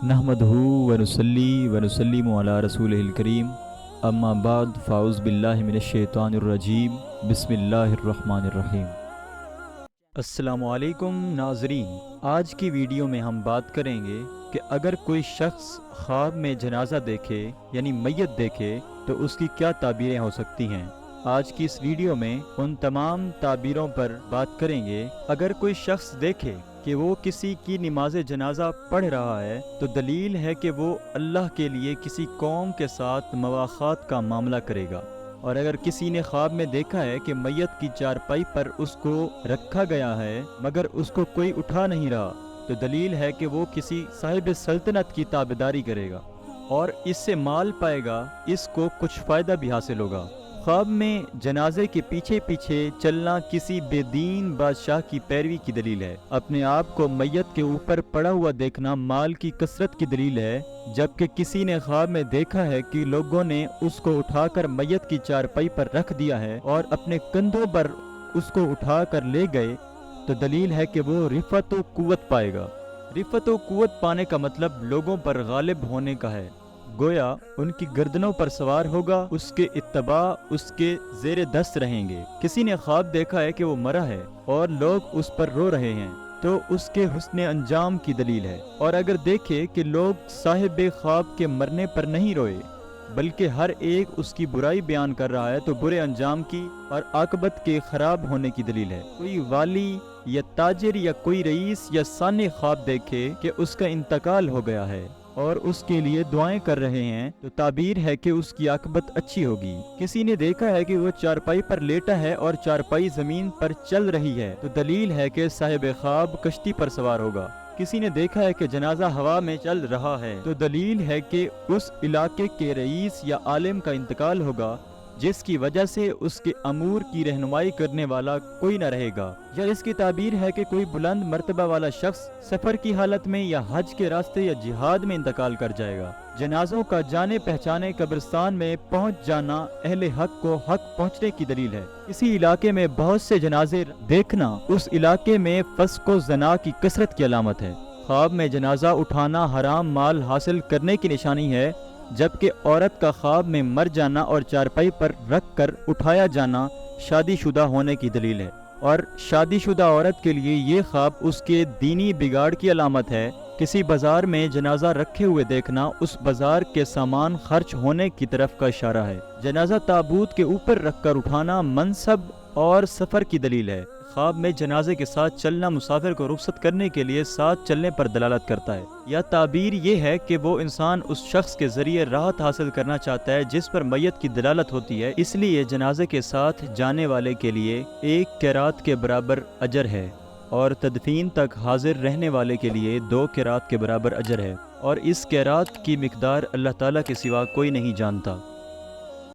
नहमदहू व नुसल्ली व नुसल्लिमु अला रसूलिहिल करीम अम्मा बाद फ़ाउज़ बिल्लाहि मिनश शैतानिर रजीम बिस्मिल्लाहिर रहमानिर रहीम। अस्सलामु अलैकुम नाज़रीन, आज की वीडियो में हम बात करेंगे कि अगर कोई शख्स ख्वाब में जनाजा देखे यानी मैयत देखे तो उसकी क्या ताबीरें हो सकती हैं। आज की इस वीडियो में उन तमाम ताबीरों पर बात करेंगे। अगर कोई शख्स देखे कि वो किसी की नमाज जनाजा पढ़ रहा है तो दलील है कि वो अल्लाह के लिए किसी कौम के साथ मवाख़ात का मामला करेगा। और अगर किसी ने ख्वाब में देखा है कि मैयत की चारपाई पर उसको रखा गया है मगर उसको कोई उठा नहीं रहा तो दलील है कि वो किसी साहिब सल्तनत की ताबेदारी करेगा और इससे माल पाएगा, इसको कुछ फ़ायदा भी हासिल होगा। ख्वाब में जनाजे के पीछे पीछे चलना किसी बेदीन बादशाह की पैरवी की दलील है। अपने आप को मैयत के ऊपर पड़ा हुआ देखना माल की कसरत की दलील है। जबकि किसी ने ख्वाब में देखा है कि लोगों ने उसको उठाकर मैयत की चारपाई पर रख दिया है और अपने कंधों पर उसको उठाकर ले गए तो दलील है कि वो रिफत व कुव्वत पाएगा। रिफत व कुव्वत पाने का मतलब लोगों पर गालिब होने का है, गोया उनकी गर्दनों पर सवार होगा, उसके इत्तबा उसके ज़ेरे दस्त रहेंगे। किसी ने ख्वाब देखा है कि वो मरा है और लोग उस पर रो रहे हैं तो उसके हुस्ने अंजाम की दलील है। और अगर देखे कि लोग साहिब ख्वाब के मरने पर नहीं रोए बल्कि हर एक उसकी बुराई बयान कर रहा है तो बुरे अंजाम की और आकबत के खराब होने की दलील है। कोई वाली या ताजिर या कोई रईस या साने ख्वाब देखे कि उसका इंतकाल हो गया है और उसके लिए दुआएं कर रहे हैं तो ताबीर है कि उसकी आकबत अच्छी होगी। किसी ने देखा है कि वो चारपाई पर लेटा है और चारपाई जमीन पर चल रही है तो दलील है कि साहिब ख्वाब कश्ती पर सवार होगा। किसी ने देखा है कि जनाजा हवा में चल रहा है तो दलील है कि उस इलाके के रईस या आलिम का इंतकाल होगा जिसकी वजह से उसके अमूर की रहनुमाई करने वाला कोई न रहेगा। या इसकी ताबीर है कि कोई बुलंद मर्तबा वाला शख्स सफर की हालत में या हज के रास्ते या जिहाद में इंतकाल कर जाएगा। जनाजों का जाने पहचाने कब्रिस्तान में पहुंच जाना अहले हक को हक पहुंचने की दलील है। इसी इलाके में बहुत से जनाजे देखना उस इलाके में फस्को जना की कसरत की अलामत है। ख्वाब में जनाजा उठाना हराम माल हासिल करने की निशानी है, जबकि औरत का ख्वाब में मर जाना और चारपाई पर रख कर उठाया जाना शादीशुदा होने की दलील है। और शादीशुदा औरत के लिए ये ख्वाब उसके दीनी बिगाड़ की अलामत है। किसी बाजार में जनाजा रखे हुए देखना उस बाजार के सामान खर्च होने की तरफ का इशारा है। जनाजा ताबूत के ऊपर रखकर उठाना मनसब और सफर की दलील है। ख्वाब में जनाजे के साथ चलना मुसाफिर को रुखसत करने के लिए साथ चलने पर दलालत करता है। या ताबीर ये है कि वो इंसान उस शख्स के जरिए राहत हासिल करना चाहता है जिस पर मैयत की दलालत होती है, इसलिए जनाजे के साथ जाने वाले के लिए एक क़िरात के बराबर अजर है और तदफीन तक हाजिर रहने वाले के लिए 2 क़िरात के बराबर अजर है और इस क़िरात की मिकदार अल्लाह ताला के सिवा कोई नहीं जानता।